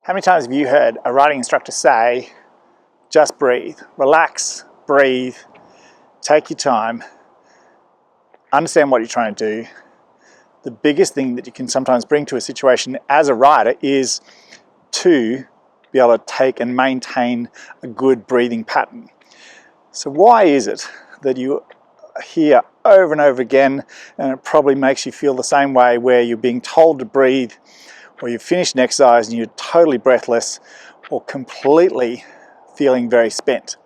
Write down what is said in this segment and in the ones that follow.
How many times have you heard a riding instructor say, just breathe, relax, breathe, take your time, understand what you're trying to do. The biggest thing that you can sometimes bring to a situation as a rider is to be able to take and maintain a good breathing pattern. So why is it that you hear over and over again, and it probably makes you feel the same way, where you're being told to breathe, or you've finished an exercise and you're totally breathless or completely feeling very spent?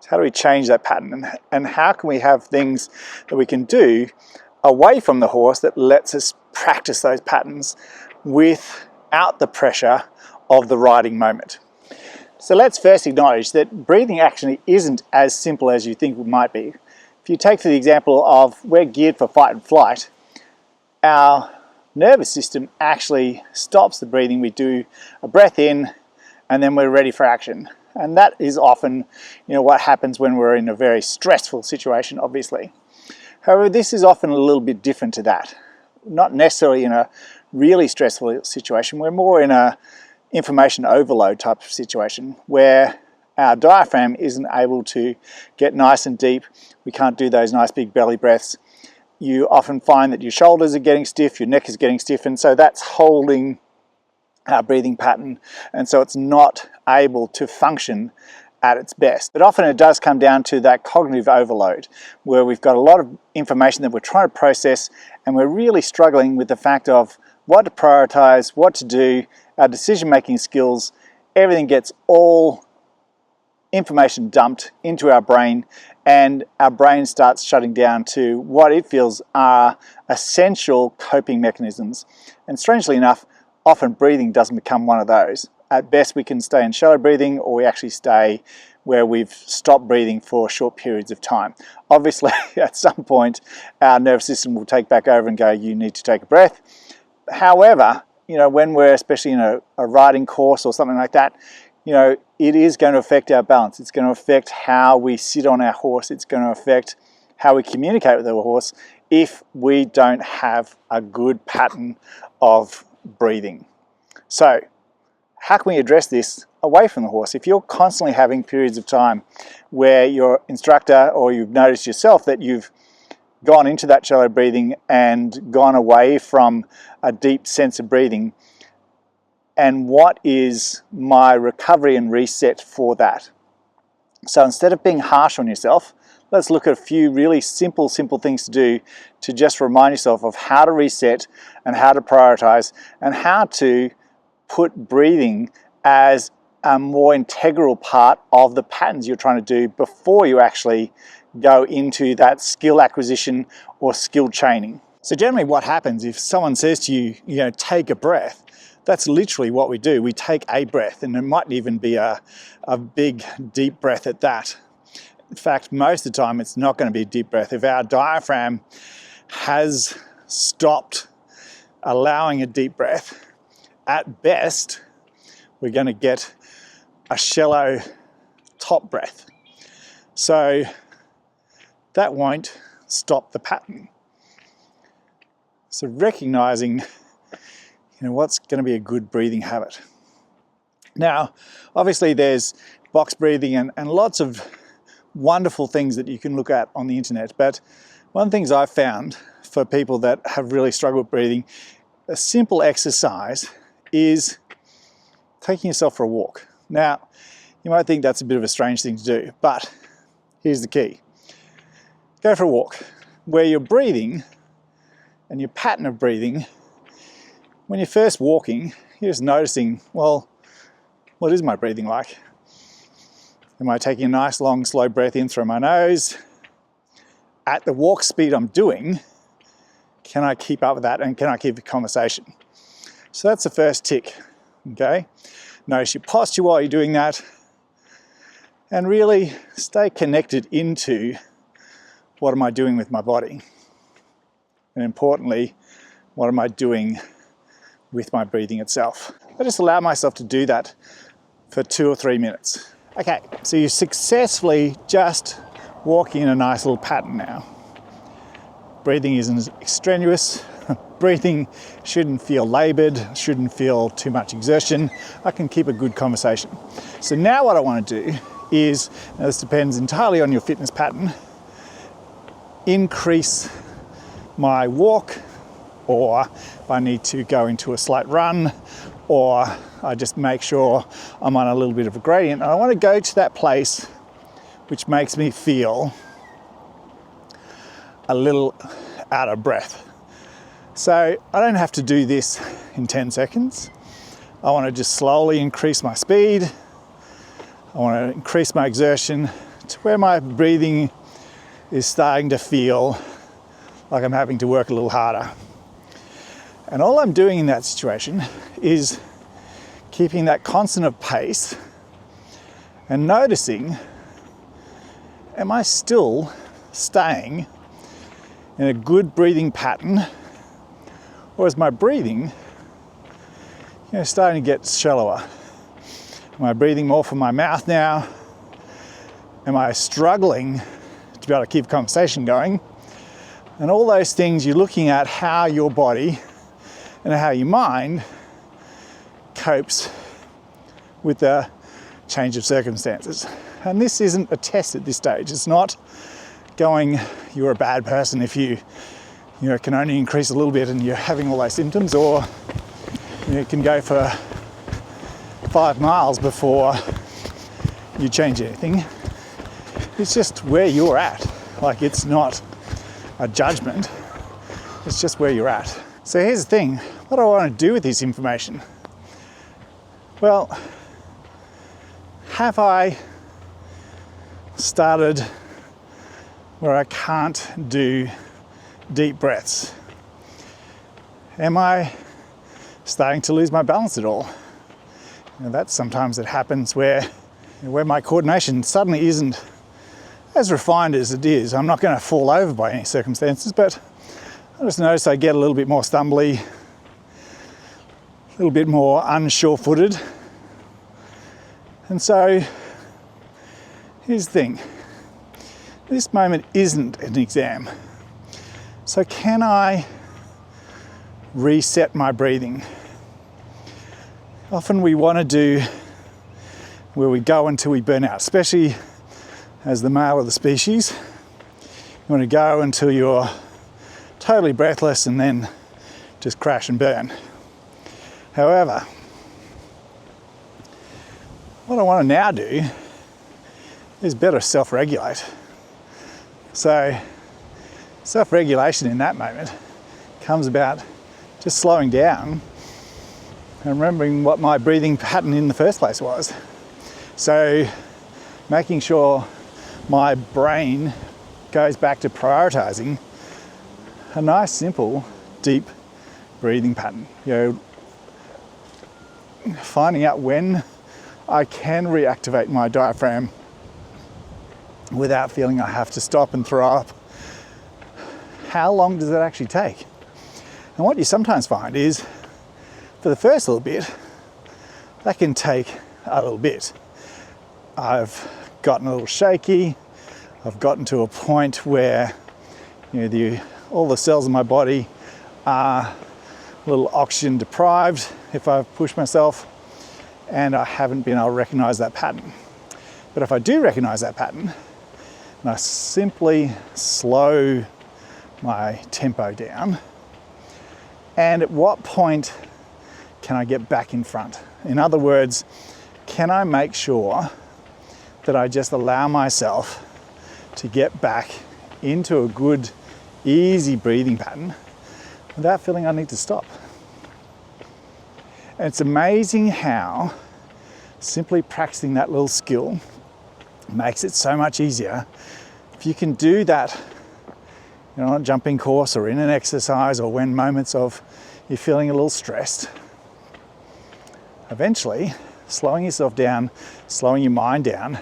So how do we change that pattern, and how can we have things that we can do away from the horse that lets us practice those patterns without the pressure of the riding moment? So let's first acknowledge that breathing actually isn't as simple as you think it might be. If you take for the example of we're geared for fight and flight, our nervous system actually stops the breathing. We do a breath in and then we're ready for action. And that is often, what happens when we're in a very stressful situation, obviously. However, this is often a little bit different to that. Not necessarily in a really stressful situation. We're more in a information overload type of situation where our diaphragm isn't able to get nice and deep. We can't do those nice big belly breaths. You often find that your shoulders are getting stiff, your neck is getting stiff, and so that's holding our breathing pattern, and so it's not able to function at its best. But often it does come down to that cognitive overload, where we've got a lot of information that we're trying to process, and we're really struggling with the fact of what to prioritize, what to do, our decision-making skills. Everything gets all information dumped into our brain, and our brain starts shutting down to what it feels are essential coping mechanisms. And strangely enough, often breathing doesn't become one of those. At best we can stay in shallow breathing, or we actually stay where we've stopped breathing for short periods of time. Obviously at some point our nervous system will take back over and go, you need to take a breath. However, when we're especially in a riding course or something like that, it is going to affect our balance. It's going to affect how we sit on our horse. It's going to affect how we communicate with our horse if we don't have a good pattern of breathing. So how can we address this away from the horse? If you're constantly having periods of time where your instructor, or you've noticed yourself that you've gone into that shallow breathing and gone away from a deep sense of breathing, and what is my recovery and reset for that? So instead of being harsh on yourself, let's look at a few really simple things to do to just remind yourself of how to reset and how to prioritize and how to put breathing as a more integral part of the patterns you're trying to do before you actually go into that skill acquisition or skill training. So generally what happens if someone says to you, take a breath, that's literally what we do. We take a breath, and it might even be a big, deep breath at that. In fact, most of the time it's not going to be a deep breath. If our diaphragm has stopped allowing a deep breath, at best, we're going to get a shallow top breath. So that won't stop the pattern. So recognizing what's going to be a good breathing habit. Now, obviously there's box breathing and lots of wonderful things that you can look at on the internet, but one of the things I've found for people that have really struggled with breathing, a simple exercise is taking yourself for a walk. Now, you might think that's a bit of a strange thing to do, but here's the key. Go for a walk where you're breathing and your pattern of breathing. When you're first walking, you're just noticing, well, what is my breathing like? Am I taking a nice long slow breath in through my nose? At the walk speed I'm doing, can I keep up with that, and can I keep a conversation? So that's the first tick, okay? Notice your posture while you're doing that, and really stay connected into what am I doing with my body? And importantly, what am I doing with my breathing itself? I just allow myself to do that for 2 or 3 minutes. Okay, so you're successfully just walking in a nice little pattern now. Breathing isn't extraneous, breathing shouldn't feel labored, shouldn't feel too much exertion. I can keep a good conversation. So now what I want to do is, now this depends entirely on your fitness pattern, increase my walk, or if I need to go into a slight run, or I just make sure I'm on a little bit of a gradient. And I want to go to that place which makes me feel a little out of breath. So I don't have to do this in 10 seconds. I want to just slowly increase my speed. I want to increase my exertion to where my breathing is starting to feel like I'm having to work a little harder. And all I'm doing in that situation is keeping that constant of pace and noticing, am I still staying in a good breathing pattern, or is my breathing starting to get shallower? Am I breathing more from my mouth now? Am I struggling to be able to keep a conversation going? And all those things, you're looking at how your body and how your mind copes with the change of circumstances. And this isn't a test at this stage. It's not going, you're a bad person if you can only increase a little bit and you're having all those symptoms, or you can go for 5 miles before you change anything. It's just where you're at. Like, it's not a judgment, it's just where you're at. So here's the thing, what do I want to do with this information? Well, have I started where I can't do deep breaths? Am I starting to lose my balance at all? That's sometimes it happens where my coordination suddenly isn't as refined as it is. I'm not going to fall over by any circumstances, but I just notice I get a little bit more stumbly, a little bit more unsure-footed. And so here's the thing, this moment isn't an exam. So can I reset my breathing? Often we want to do where we go until we burn out, especially as the male of the species. You want to go until you're totally breathless and then just crash and burn. However, what I want to now do is better self-regulate. So self-regulation in that moment comes about just slowing down and remembering what my breathing pattern in the first place was. So making sure my brain goes back to prioritizing a nice, simple, deep breathing pattern. Finding out when I can reactivate my diaphragm without feeling I have to stop and throw up. How long does that actually take? And what you sometimes find is, for the first little bit, that can take a little bit. I've gotten a little shaky. I've gotten to a point where all the cells in my body are a little oxygen deprived if I've pushed myself, and I haven't been able to recognize that pattern. But if I do recognize that pattern, and I simply slow my tempo down, and at what point can I get back in front? In other words, can I make sure that I just allow myself to get back into a good, easy breathing pattern without feeling I need to stop? And it's amazing how simply practicing that little skill makes it so much easier. If you can do that, on a jumping course or in an exercise, or when moments of you're feeling a little stressed, eventually slowing yourself down, slowing your mind down,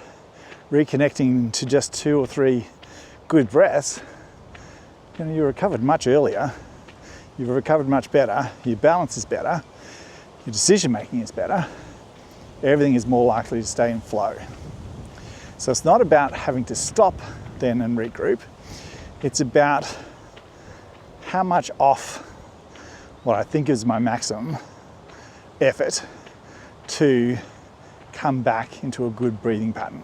reconnecting to just 2 or 3 good breaths, you're recovered much earlier, you've recovered much better, your balance is better, your decision making is better, everything is more likely to stay in flow. So it's not about having to stop then and regroup, it's about how much off what I think is my maximum effort to come back into a good breathing pattern.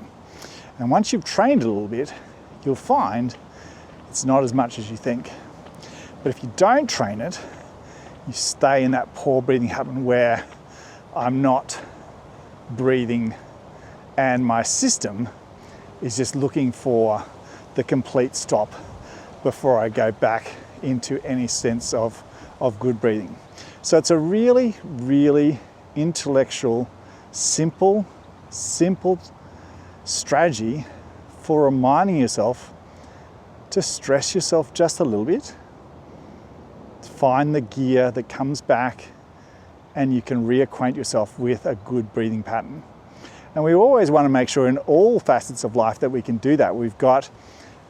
And once you've trained a little bit, you'll find it's not as much as you think. But if you don't train it, you stay in that poor breathing pattern where I'm not breathing and my system is just looking for the complete stop before I go back into any sense of good breathing. So it's a really, really intellectual, simple strategy for reminding yourself to stress yourself just a little bit, find the gear that comes back, and you can reacquaint yourself with a good breathing pattern. And we always want to make sure in all facets of life that we can do that. We've got,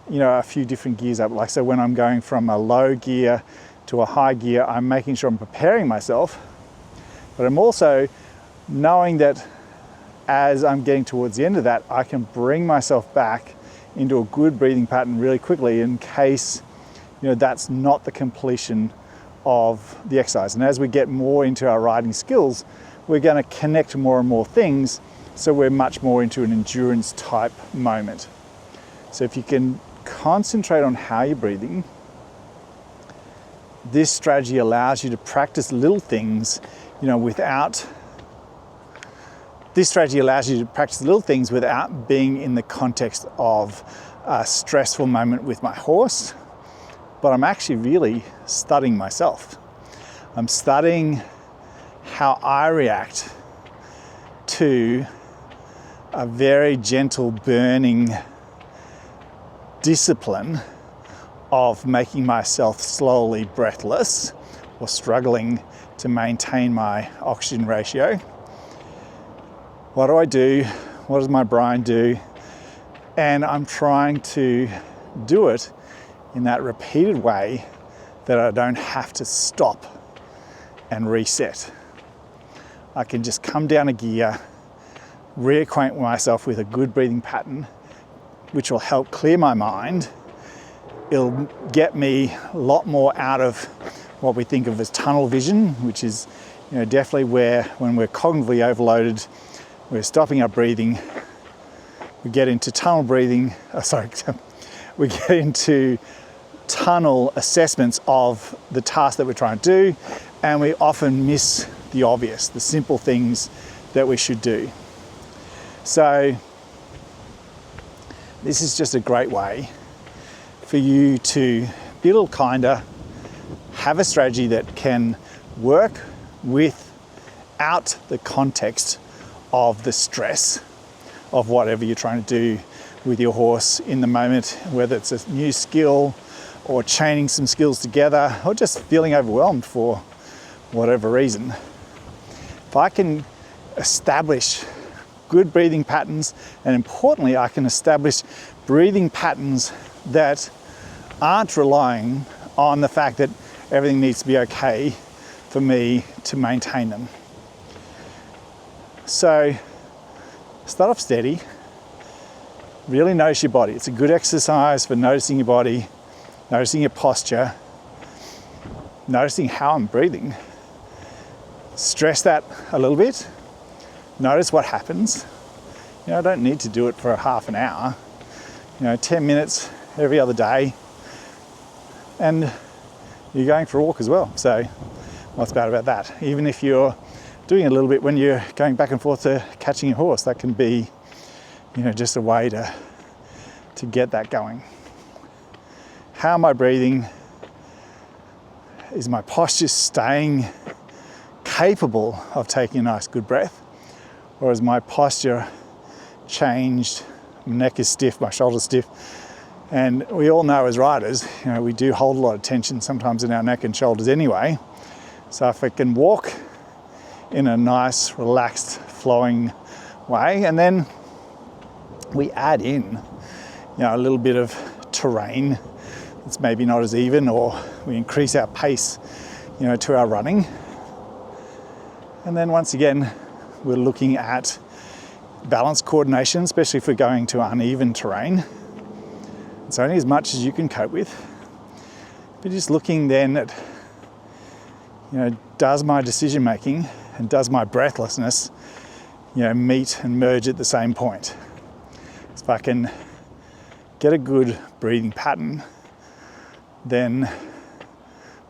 a few different gears up. Like, so when I'm going from a low gear to a high gear, I'm making sure I'm preparing myself, but I'm also knowing that as I'm getting towards the end of that, I can bring myself back into a good breathing pattern really quickly in case, that's not the completion of the exercise. And as we get more into our riding skills, we're going to connect more and more things, so we're much more into an endurance type moment. So if you can concentrate on how you're breathing, this strategy allows you to practice little things, without being in the context of a stressful moment with my horse, but I'm actually really studying myself. I'm studying how I react to a very gentle burning discipline of making myself slowly breathless or struggling to maintain my oxygen ratio. What do I do? What does my brain do? And I'm trying to do it in that repeated way that I don't have to stop and reset. I can just come down a gear, reacquaint myself with a good breathing pattern, which will help clear my mind. It'll get me a lot more out of what we think of as tunnel vision, which is definitely where, when we're cognitively overloaded, we're stopping our breathing, we get into tunnel breathing, we get into tunnel assessments of the task that we're trying to do, and we often miss the obvious, the simple things that we should do. So this is just a great way for you to be a little kinder, have a strategy that can work without the context of the stress of whatever you're trying to do with your horse in the moment, whether it's a new skill or chaining some skills together or just feeling overwhelmed for whatever reason. If I can establish good breathing patterns, and importantly, I can establish breathing patterns that aren't relying on the fact that everything needs to be okay for me to maintain them. So start off steady, really notice your body. It's a good exercise for noticing your body, noticing your posture, noticing how I'm breathing. Stress that a little bit. Notice what happens. I don't need to do it for half an hour. 10 minutes every other day. And you're going for a walk as well. So what's bad about that? Even if you're doing a little bit when you're going back and forth to catching your horse, that can be, just a way to get that going. How am I breathing? Is my posture staying capable of taking a nice good breath? Or is my posture changed? My neck is stiff, my shoulder's stiff. And we all know as riders, we do hold a lot of tension sometimes in our neck and shoulders anyway. So if I can walk in a nice, relaxed, flowing way, and then we add in, a little bit of terrain that's maybe not as even, or we increase our pace, to our running. And then once again, we're looking at balance coordination, especially if we're going to uneven terrain. It's only as much as you can cope with. But just looking then at, does my decision making and does my breathlessness, meet and merge at the same point? If I can get a good breathing pattern, then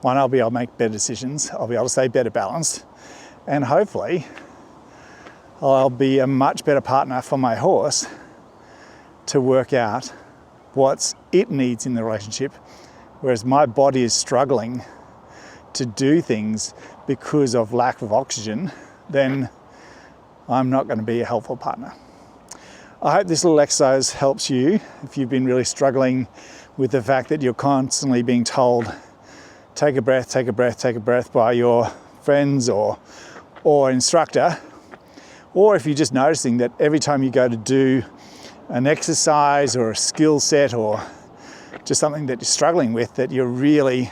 one, I'll be able to make better decisions, I'll be able to stay better balanced, and hopefully I'll be a much better partner for my horse to work out what it needs in the relationship, whereas my body is struggling to do things because of lack of oxygen, then I'm not going to be a helpful partner. I hope this little exercise helps you if you've been really struggling with the fact that you're constantly being told, take a breath, take a breath, take a breath by your friends or instructor. Or if you're just noticing that every time you go to do an exercise or a skill set or just something that you're struggling with, that you're really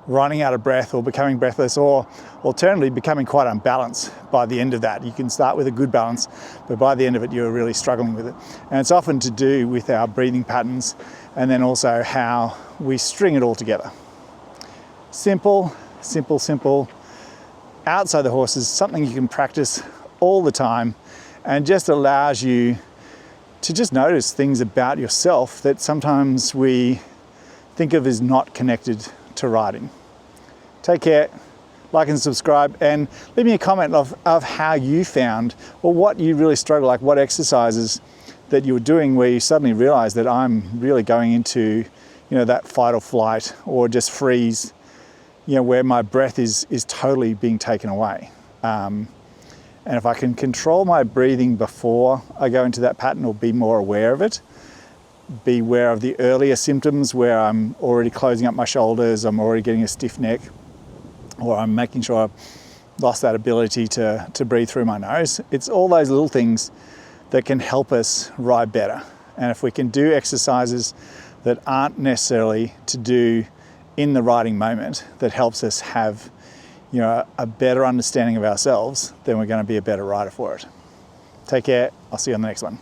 running out of breath or becoming breathless, or alternatively becoming quite unbalanced by the end of that. You can start with a good balance, but by the end of it, you're really struggling with it. And it's often to do with our breathing patterns and then also how we string it all together. Simple, simple, simple. Outside the horses, something you can practice all the time and just allows you to just notice things about yourself that sometimes we think of as not connected to riding. Take care, like and subscribe, and leave me a comment of how you found, or what you really struggle, like what exercises that you were doing where you suddenly realize that I'm really going into, that fight or flight or just freeze, where my breath is totally being taken away. And if I can control my breathing before I go into that pattern or be more aware of it, be aware of the earlier symptoms where I'm already closing up my shoulders, I'm already getting a stiff neck, or I'm making sure I've lost that ability to breathe through my nose. It's all those little things that can help us ride better. And if we can do exercises that aren't necessarily to do in the riding moment, that helps us have a better understanding of ourselves, then we're going to be a better rider for it. Take care. I'll see you on the next one.